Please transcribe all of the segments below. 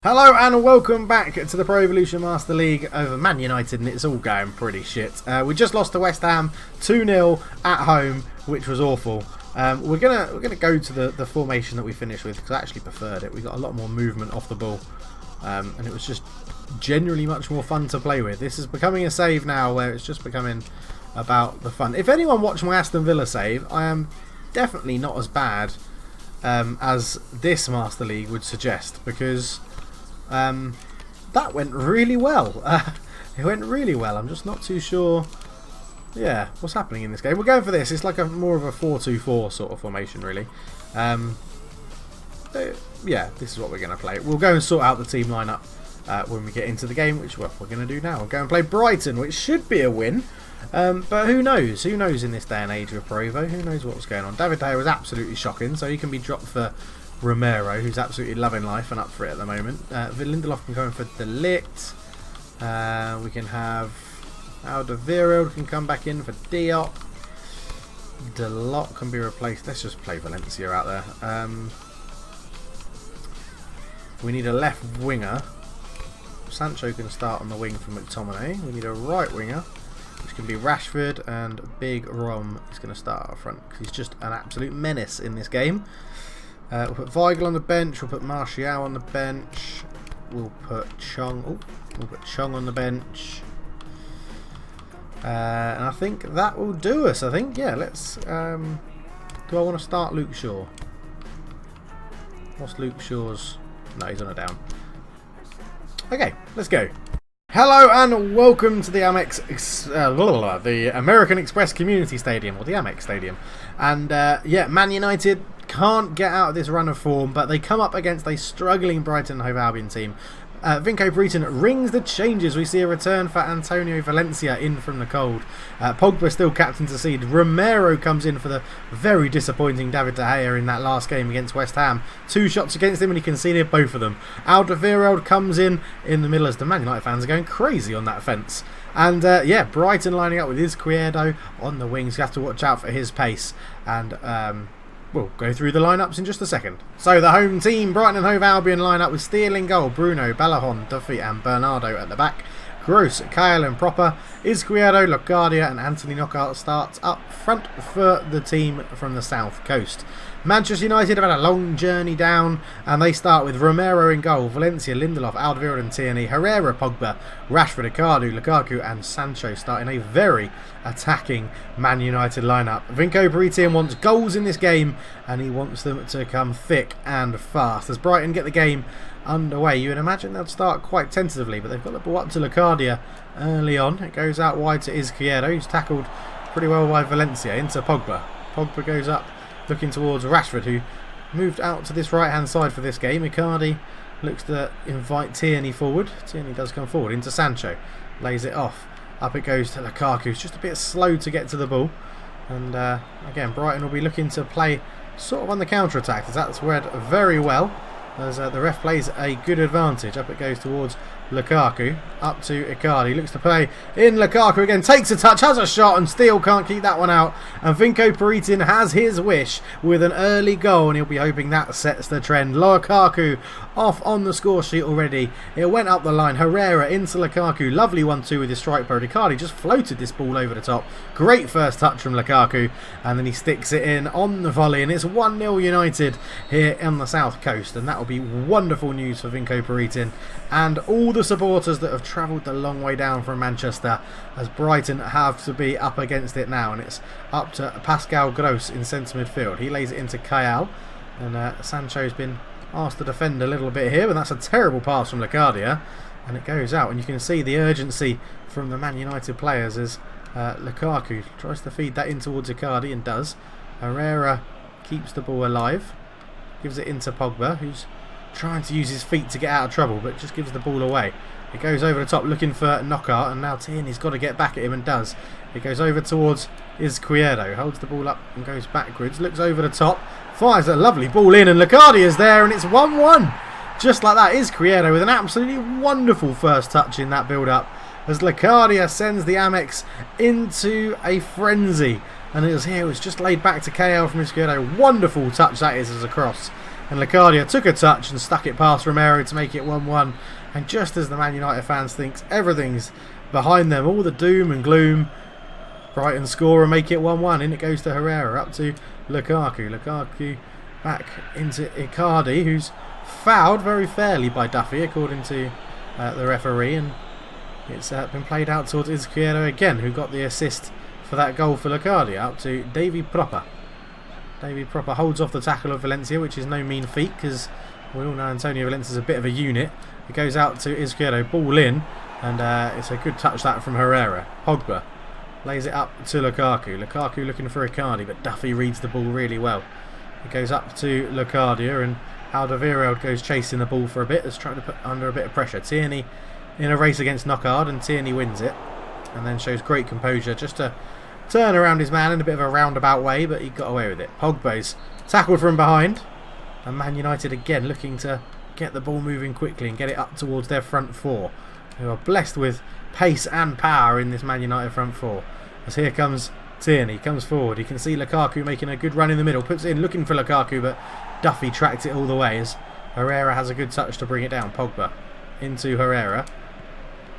Hello and welcome back to the Pro Evolution Master League over Man United, and it's all going pretty shit. We just lost to West Ham 2-0 at home, which was awful. We're gonna go to the formation that we finished with because I actually preferred it. We got a lot more movement off the ball, and it was just generally much more fun to play with. This is becoming a save now where it's just becoming about the fun. If anyone watched my Aston Villa save, I am definitely not as bad as this Master League would suggest, because that went really well. It went really well. I'm just not too sure, yeah, what's happening in this game. We're going for this. It's like more of a 4-2-4 sort of formation, really. Yeah, this is what we're going to play. We'll go and sort out the team lineup when we get into the game, which we're going to do now. We'll go and play Brighton, which should be a win. But who knows? Who knows in this day and age with Provo? Who knows what's going on? David De Gea was absolutely shocking, so he can be dropped for Romero, who's absolutely loving life and up for it at the moment. Lindelof can go in for De Ligt. We can have Alderweireld can come back in for Diop. Delot can be replaced. Let's just play Valencia out there. We need a left winger. Sancho can start on the wing for McTominay. We need a right winger, which can be Rashford, and Big Rom is going to start up front because he's just an absolute menace in this game. We'll put Weigl on the bench. We'll put Martial on the bench. We'll put Chung. We'll put Chung on the bench. And I think that will do us. I think, yeah. Let's. Do I want to start Luke Shaw? What's Luke Shaw's? No, he's on a down. Okay, let's go. Hello and welcome to the the American Express Community Stadium, or the Amex Stadium. And yeah, Man United can't get out of this run of form, but they come up against a struggling Brighton Hove Albion team. Vinco Brighton rings the changes. We see a return for Antonio Valencia in from the cold. Pogba still captain to seed. Romero comes in for the very disappointing David De Gea in that last game against West Ham. 2 shots against him and he conceded both of them. Alderweireld comes in the middle as the Man United fans are going crazy on that fence. And yeah, Brighton lining up with Izquierdo on the wings. You have to watch out for his pace. And we'll go through the lineups in just a second. So the home team, Brighton and Hove Albion, line up with Steele in goal, Bruno, Balajon, Duffy and Bernardo at the back. Gross, Kyle and Proper, Izquierdo, Locadia and Anthony Knockout starts up front for the team from the south coast. Manchester United have had a long journey down, and they start with Romero in goal, Valencia, Lindelof, Alderweireld and Tierney, Herrera, Pogba, Rashford, Icardi, Lukaku and Sancho starting a very attacking Man United lineup. Vinco Brighton wants goals in this game, and he wants them to come thick and fast. As Brighton get the game underway, you would imagine they'll start quite tentatively, but they've got the ball up to Lucadia early on. It goes out wide to Izquierdo, who's tackled pretty well by Valencia, into Pogba. Pogba goes up looking towards Rashford, who moved out to this right hand side for this game. Icardi looks to invite Tierney forward. Tierney does come forward into Sancho, lays it off. Up it goes to Lukaku, who's just a bit slow to get to the ball. And again, Brighton will be looking to play sort of on the counter attack, as that's read very well, as the ref plays a good advantage. Up it goes towards Lukaku, up to Icardi, looks to play in. Lukaku again, takes a touch, has a shot, and Steele can't keep that one out. And Vinco Brighton has his wish with an early goal, and he'll be hoping that sets the trend. Lukaku off on the score sheet already. It went up the line. Herrera into Lukaku, lovely 1-2 with his strike pro. Icardi just floated this ball over the top. Great first touch from Lukaku, and then he sticks it in on the volley, and it's 1-0 United here on the south coast, and that will be wonderful news for Vinco Brighton and all the supporters that have travelled the long way down from Manchester, as Brighton have to be up against it now. And it's up to Pascal Gross in centre midfield. He lays it into Kyle, and Sancho's been asked to defend a little bit here, but that's a terrible pass from Lucadia, and it goes out. And you can see the urgency from the Man United players as Lukaku tries to feed that in towards Icardi, and does. Herrera keeps the ball alive, gives it into Pogba, who's trying to use his feet to get out of trouble, but just gives the ball away. It goes over the top looking for Knockout, and now Tierney's got to get back at him, and does. It goes over towards Izquierdo, holds the ball up and goes backwards, looks over the top, fires a lovely ball in, and Lucadia is there, and it's 1-1. Just like that, Izquierdo with an absolutely wonderful first touch in that build-up, as Lucadia sends the Amex into a frenzy. And it was just laid back to KL from Izquierdo. Wonderful touch that is as a cross. and Locadia took a touch and stuck it past Romero to make it 1-1. And just as the Man United fans think everything's behind them, all the doom and gloom, Brighton score and make it 1-1. In it goes to Herrera, up to Lukaku. Lukaku back into Icardi, who's fouled very fairly by Duffy, according to the referee. And it's been played out towards Izquierdo again, who got the assist for that goal for Lucadia. Up to Davy Proper. Davy Proper holds off the tackle of Valencia, which is no mean feat, because we all know Antonio Valencia's a bit of a unit. It goes out to Izquierdo, ball in, and it's a good touch that from Herrera. Pogba lays it up to Lukaku. Lukaku looking for Icardi, but Duffy reads the ball really well. It goes up to Lucadia, and Alderweireld goes chasing the ball for a bit. Is trying to put under a bit of pressure. Tierney in a race against Knockaert, and Tierney wins it, and then shows great composure just to turn around his man in a bit of a roundabout way, but he got away with it. Pogba's tackled from behind, and Man United again looking to get the ball moving quickly and get it up towards their front four, who are blessed with pace and power in this Man United front four. As here comes Tierney, comes forward. You can see Lukaku making a good run in the middle, puts it in looking for Lukaku, but Duffy tracked it all the way as Herrera has a good touch to bring it down. Pogba into Herrera,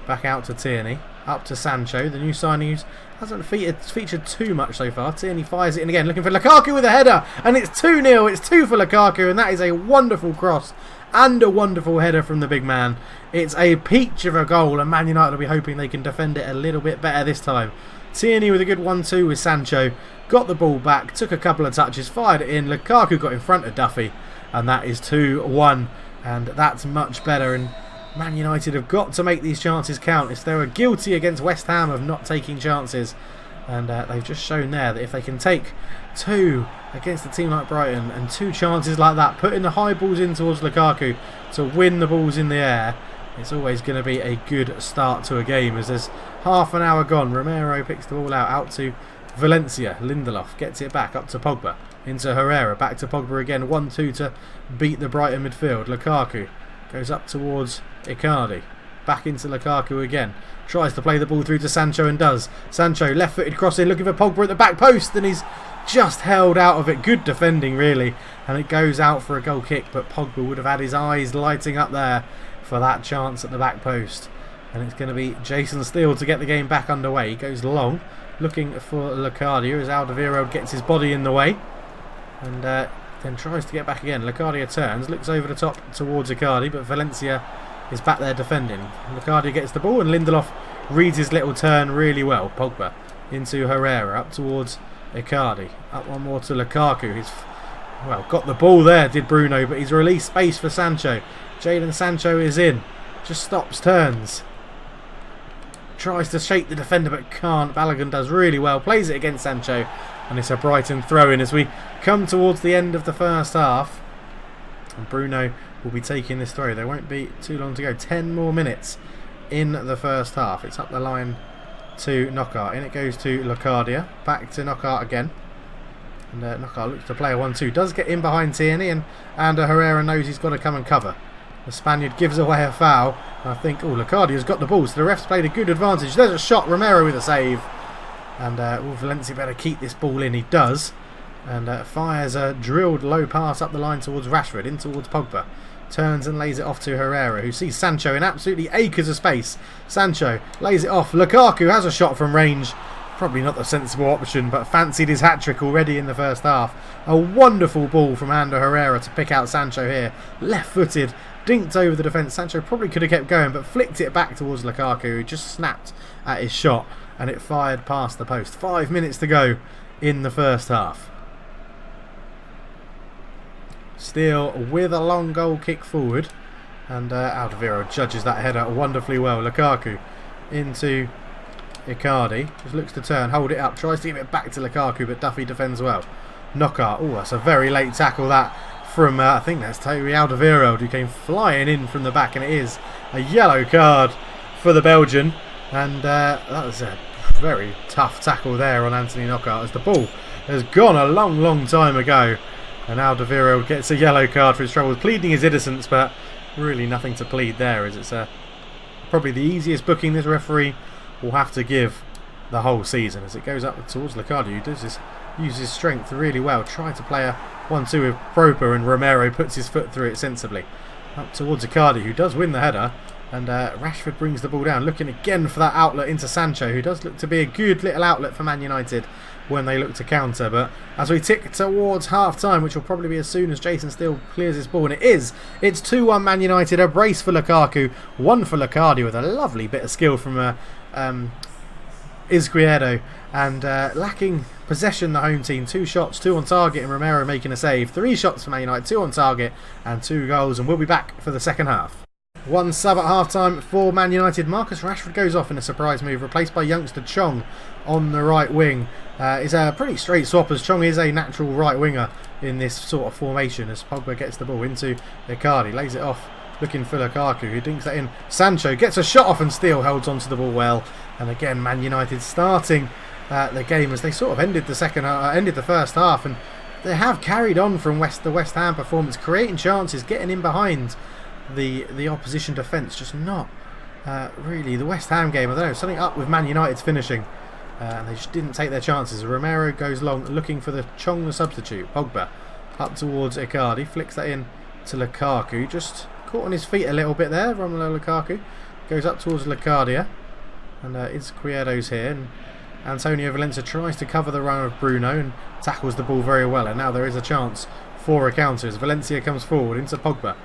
back out to Tierney, up to Sancho, the new signing who hasn't featured too much so far. Tierney fires it in again, looking for Lukaku with a header, and it's 2-0. It's 2 for Lukaku, and that is a wonderful cross and a wonderful header from the big man. It's a peach of a goal, and Man United will be hoping they can defend it a little bit better this time. Tierney with a good 1-2 with Sancho, got the ball back, took a couple of touches, fired it in. Lukaku got in front of Duffy, and that is 2-1, and that's much better. And Man United have got to make these chances count. They were guilty against West Ham of not taking chances, and they've just shown there that if they can take 2 against a team like Brighton and 2 chances like that, putting the high balls in towards Lukaku to win the balls in the air, it's always going to be a good start to a game. As there's half an hour gone, Romero picks the ball out to Valencia. Lindelof gets it back up to Pogba, into Herrera, back to Pogba again. 1-2 to beat the Brighton midfield. Lukaku goes up towards Icardi, back into Lukaku again, tries to play the ball through to Sancho and does. Sancho left-footed crossing, looking for Pogba at the back post, and he's just held out of it. Good defending really, and it goes out for a goal kick, but Pogba would have had his eyes lighting up there for that chance at the back post. And it's going to be Jason Steele to get the game back underway. He goes long, looking for Lucadia as Alderweireld gets his body in the way, and then tries to get back again. Lucadia turns, looks over the top towards Icardi, but Valencia is back there defending. Lucadia gets the ball, and Lindelof reads his little turn really well. Pogba into Herrera, up towards Icardi, up one more to Lukaku. He's got the ball there, did Bruno, but he's released space for Sancho. Jadon Sancho is in, just stops, turns, tries to shake the defender but can't. Balogun does really well, plays it against Sancho, and it's a Brighton throw-in as we come towards the end of the first half. And Bruno will be taking this throw. There won't be too long to go. 10 more minutes in the first half. It's up the line to Knockaert. In it goes to Lucadia. Back to Knockaert again. And Knockaert looks to play a 1-2. Does get in behind Tierney, and Herrera knows he's got to come and cover. The Spaniard gives away a foul. And I think, Lucadia's got the ball, so the ref's played a good advantage. There's a shot. Romero with a save. And Valencia better keep this ball in. He does. And fires a drilled low pass up the line towards Rashford, in towards Pogba. Turns and lays it off to Herrera, who sees Sancho in absolutely acres of space. Sancho lays it off. Lukaku has a shot from range. Probably not the sensible option, but fancied his hat-trick already in the first half. A wonderful ball from Ander Herrera to pick out Sancho here. Left-footed, dinked over the defence. Sancho probably could have kept going, but flicked it back towards Lukaku, who just snapped at his shot, and it fired past the post. 5 minutes to go in the first half. Steele with a long goal kick forward, and Alderweireld judges that header wonderfully well. Lukaku into Icardi, just looks to turn, hold it up, tries to give it back to Lukaku, but Duffy defends well. Knockaert, that's a very late tackle that from, I think that's Toby Alderweireld, who came flying in from the back, and it is a yellow card for the Belgian, and that was a very tough tackle there on Anthony Knockaert, as the ball has gone a long time ago. And Alderweireld gets a yellow card for his troubles, pleading his innocence, but really nothing to plead there, as it's probably the easiest booking this referee will have to give the whole season. As it goes up towards Lucadia, who does use his strength really well, try to play a 1-2 with Proper, and Romero puts his foot through it sensibly. Up towards Icardi, who does win the header. And Rashford brings the ball down, looking again for that outlet into Sancho, who does look to be a good little outlet for Man United when they look to counter. But as we tick towards half-time, which will probably be as soon as Jason Steele clears his ball, and it is, it's 2-1 Man United, a brace for Lukaku, 1 for Icardi with a lovely bit of skill from Izquierdo, and lacking possession, the home team. 2 shots, 2 on target, and Romero making a save. 3 shots for Man United, 2 on target, and 2 goals, and we'll be back for the second half. 1 sub at half-time for Man United. Marcus Rashford goes off in a surprise move, replaced by youngster Chong on the right wing. It's a pretty straight swap, as Chong is a natural right winger in this sort of formation, as Pogba gets the ball into Icardi, lays it off, looking for Lukaku, who dinks that in. Sancho gets a shot off and Steele holds onto the ball well. And again, Man United starting the game as they sort of ended the first half, and they have carried on from the West Ham performance, creating chances, getting in behind the opposition defence, just not really the West Ham game. I don't know, something up with Man United's finishing, and they just didn't take their chances. Romero goes long, looking for the Chong, the substitute. Pogba up towards Icardi, flicks that in to Lukaku, just caught on his feet a little bit there. Romelu Lukaku goes up towards Lucardia, and Izquierdo's here, and Antonio Valencia tries to cover the run of Bruno and tackles the ball very well, and now there is a chance for a counter as Valencia comes forward into Pogba.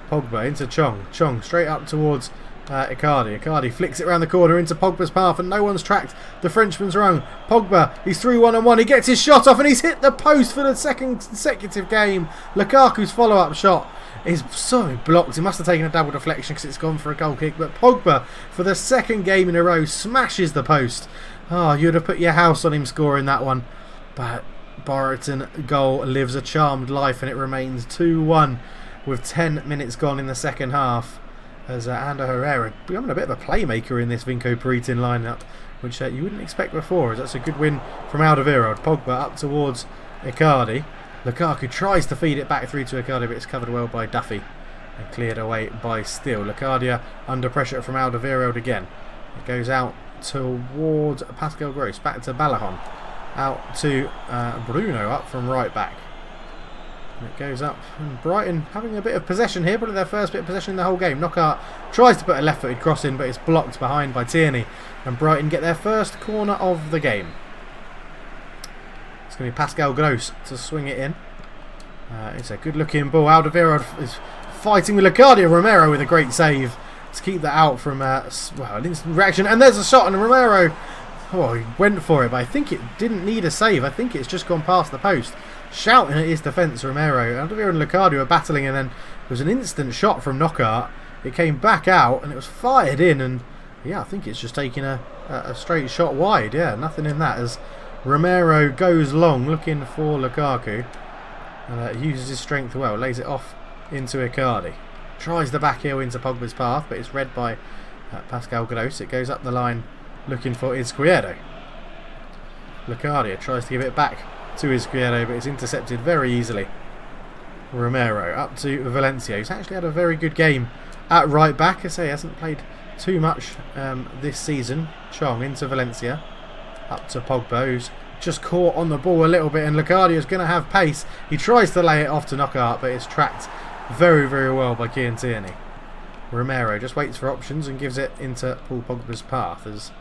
Pogba into Chong. Chong straight up towards Icardi. Icardi flicks it around the corner into Pogba's path, and no one's tracked the Frenchman's run. Pogba, he's through 1-on-1. He gets his shot off, and he's hit the post for the second consecutive game. Lukaku's follow-up shot is so blocked. He must have taken a double deflection because it's gone for a goal kick. But Pogba, for the second game in a row, smashes the post. Oh, you'd have put your house on him scoring that one. But Brighton goal lives a charmed life, and it remains 2-1. With 10 minutes gone in the second half, as Ander Herrera becoming a bit of a playmaker in this Vinco Brighton lineup, which you wouldn't expect before, as that's a good win from Alderweireld. Pogba up towards Icardi. Lukaku tries to feed it back through to Icardi, but it's covered well by Duffy and cleared away by Steele. Lucardia under pressure from Alderweireld again. It goes out towards Pascal Gross, back to Balajon, out to Bruno up from right back. It goes up, and Brighton having a bit of possession here, probably their first bit of possession in the whole game. Knockaert tries to put a left-footed cross in, but it's blocked behind by Tierney, and Brighton get their first corner of the game. It's going to be Pascal Gross to swing it in. It's a good-looking ball. Alderweireld is fighting with Lucardia. Romero with a great save to keep that out from an instant reaction, and there's a shot, and Romero, he went for it, but I think it didn't need a save. I think it's just gone past the post. Shouting at his defence, Romero. Alderweireld and Lucardia were battling, and then there was an instant shot from Knockaert. It came back out, and it was fired in, and yeah, I think it's just taking a straight shot wide. Yeah, nothing in that, as Romero goes long looking for Lukaku, and uses his strength well, lays it off into Icardi. Tries the back heel into Pogba's path, but it's read by Pascal Gross. It goes up the line looking for Izquierdo. Lucardia tries to give it back to Izquierdo, but it's intercepted very easily. Romero up to Valencia, who's actually had a very good game at right back. I say he hasn't played too much this season. Chong into Valencia, up to Pogba, who's just caught on the ball a little bit, and Lucardia's going to have pace. He tries to lay it off to Knockaert, but it's tracked very, very well by Kieran Tierney. Romero just waits for options and gives it into Paul Pogba's path, as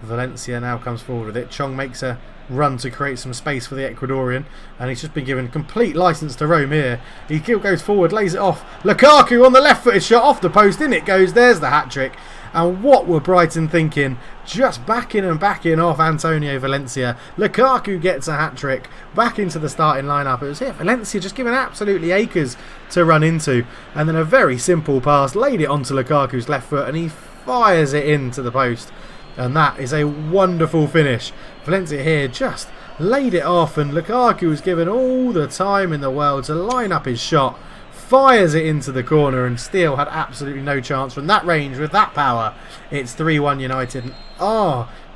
Valencia now comes forward with it. Chong makes a run to create some space for the Ecuadorian, and he's just been given complete licence to roam here. He goes forward, lays it off. Lukaku on the left-footed shot off the post, in it goes. There's the hat-trick. And what were Brighton thinking? Just backing off Antonio Valencia. Lukaku gets a hat-trick back into the starting lineup. It was here, Valencia just given absolutely acres to run into, and then a very simple pass, laid it onto Lukaku's left foot, and he fires it into the post. And that is a wonderful finish. Valencia here just laid it off, and Lukaku was given all the time in the world to line up his shot. Fires it into the corner, and Steele had absolutely no chance from that range with that power. It's 3-1 United.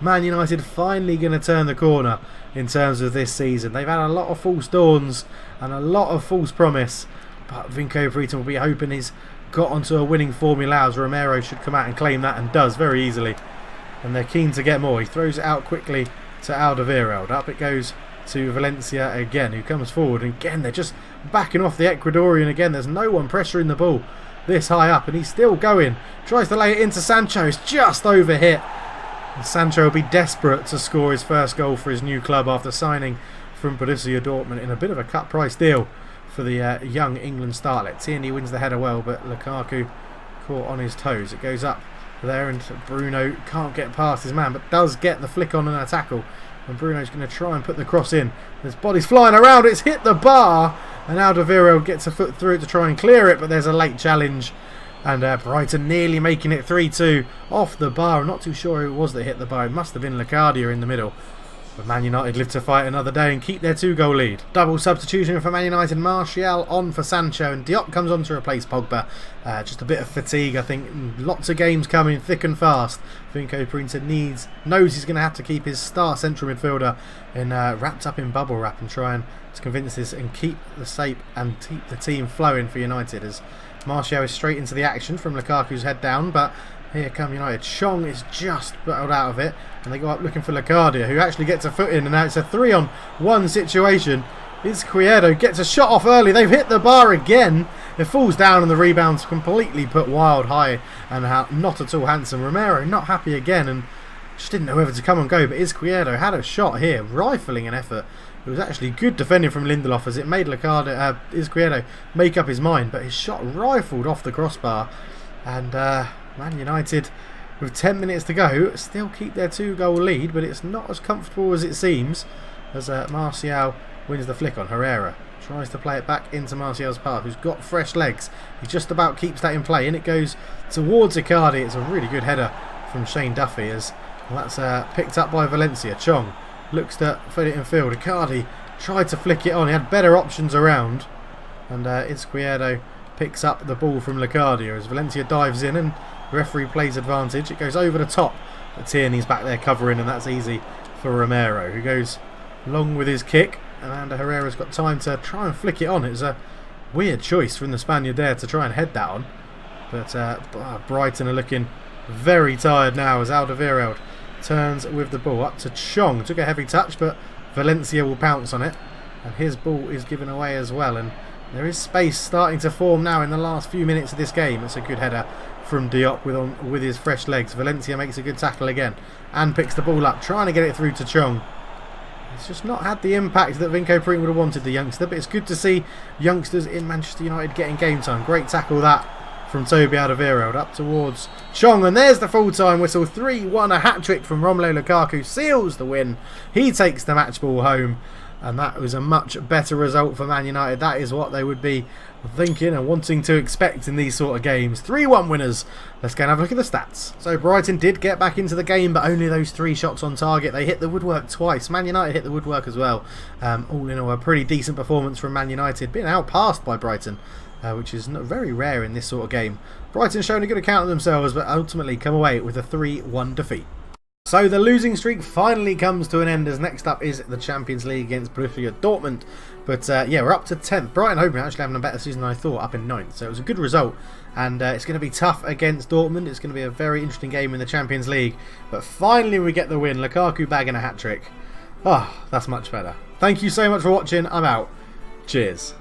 Man United finally going to turn the corner in terms of this season. They've had a lot of false dawns and a lot of false promise, but Vinco Brighton will be hoping he's got onto a winning formula, as Romero should come out and claim that, and does very easily. And they're keen to get more. He throws it out quickly to Alderweireld. Up it goes to Valencia again, who comes forward. And again, they're just backing off the Ecuadorian again. There's no one pressuring the ball this high up, and he's still going. Tries to lay it into Sancho. It's just over hit. And Sancho will be desperate to score his first goal for his new club after signing from Borussia Dortmund in a bit of a cut price deal for the young England starlet. Tierney wins the header well, but Lukaku caught on his toes. It goes up there, and Bruno can't get past his man, but does get the flick on and a tackle. And Bruno's going to try and put the cross in. There's bodies flying around. It's hit the bar, and Alderweireld gets a foot through it to try and clear it, but there's a late challenge. And Brighton nearly making it 3-2 off the bar. I'm not too sure who it was that hit the bar. It must have been Locadia in the middle. But Man United live to fight another day and keep their 2-goal lead. Double substitution for Man United. Martial on for Sancho, and Diop comes on to replace Pogba. Just a bit of fatigue, I think. Lots of games coming thick and fast. Vinko Printer knows he's going to have to keep his star central midfielder wrapped up in bubble wrap and try and convince this and keep the shape and keep the team flowing for United, as Martial is straight into the action from Lukaku's head down, but here come United. Chong is just battled out of it, and they go up looking for Locadia, who actually gets a foot in, and now it's a 3-on-1 situation. Izquierdo gets a shot off early. They've hit the bar again. It falls down, and the rebound's completely put wild high and not at all handsome. Romero not happy again, and just didn't know whether to come and go, but Izquierdo had a shot here, rifling an effort. It was actually good defending from Lindelof, as it made Izquierdo make up his mind, but his shot rifled off the crossbar, and Man United, with 10 minutes to go, still keep their 2-goal lead, but it's not as comfortable as it seems, as Martial wins the flick on Herrera. Tries to play it back into Martial's path, who's got fresh legs. He just about keeps that in play, and it goes towards Icardi. It's a really good header from Shane Duffy, as that's picked up by Valencia. Chong looks to fit it in field. Icardi tried to flick it on. He had better options around, and Izquierdo picks up the ball from Locadia as Valencia dives in, and the referee plays advantage. It goes over the top, but Tierney's back there covering, and that's easy for Romero, who goes long with his kick, and Herrera's got time to try and flick it on. It was a weird choice from the Spaniard there to try and head that on, but Brighton are looking very tired now as Alderweireld turns with the ball up to Chong. Took a heavy touch, but Valencia will pounce on it, and his ball is given away as well, and there is space starting to form now in the last few minutes of this game. It's a good header from Diop with his fresh legs. Valencia makes a good tackle again and picks the ball up, trying to get it through to Chong. It's just not had the impact that Vinko Pring would have wanted, the youngster, but it's good to see youngsters in Manchester United getting game time. Great tackle that from Toby Alderweireld up towards Chong, and there's the full-time whistle. 3-1, a hat-trick from Romelu Lukaku seals the win. He takes the match ball home, and that was a much better result for Man United. That is what they would be thinking and wanting to expect in these sort of games. 3-1 winners. Let's go and have a look at the stats. So Brighton did get back into the game, but only those 3 shots on target. They hit the woodwork twice. Man United hit the woodwork as well. All in all, a pretty decent performance from Man United, being outpassed by Brighton, which is very rare in this sort of game. Brighton showing a good account of themselves, but ultimately come away with a 3-1 defeat. So the losing streak finally comes to an end, as next up is the Champions League against Borussia Dortmund. But yeah, we're up to 10th. Brighton hoping actually having a better season than I thought, up in 9th. So it was a good result, and it's going to be tough against Dortmund. It's going to be a very interesting game in the Champions League. But finally we get the win. Lukaku bagging a hat-trick. Oh, that's much better. Thank you so much for watching. I'm out. Cheers.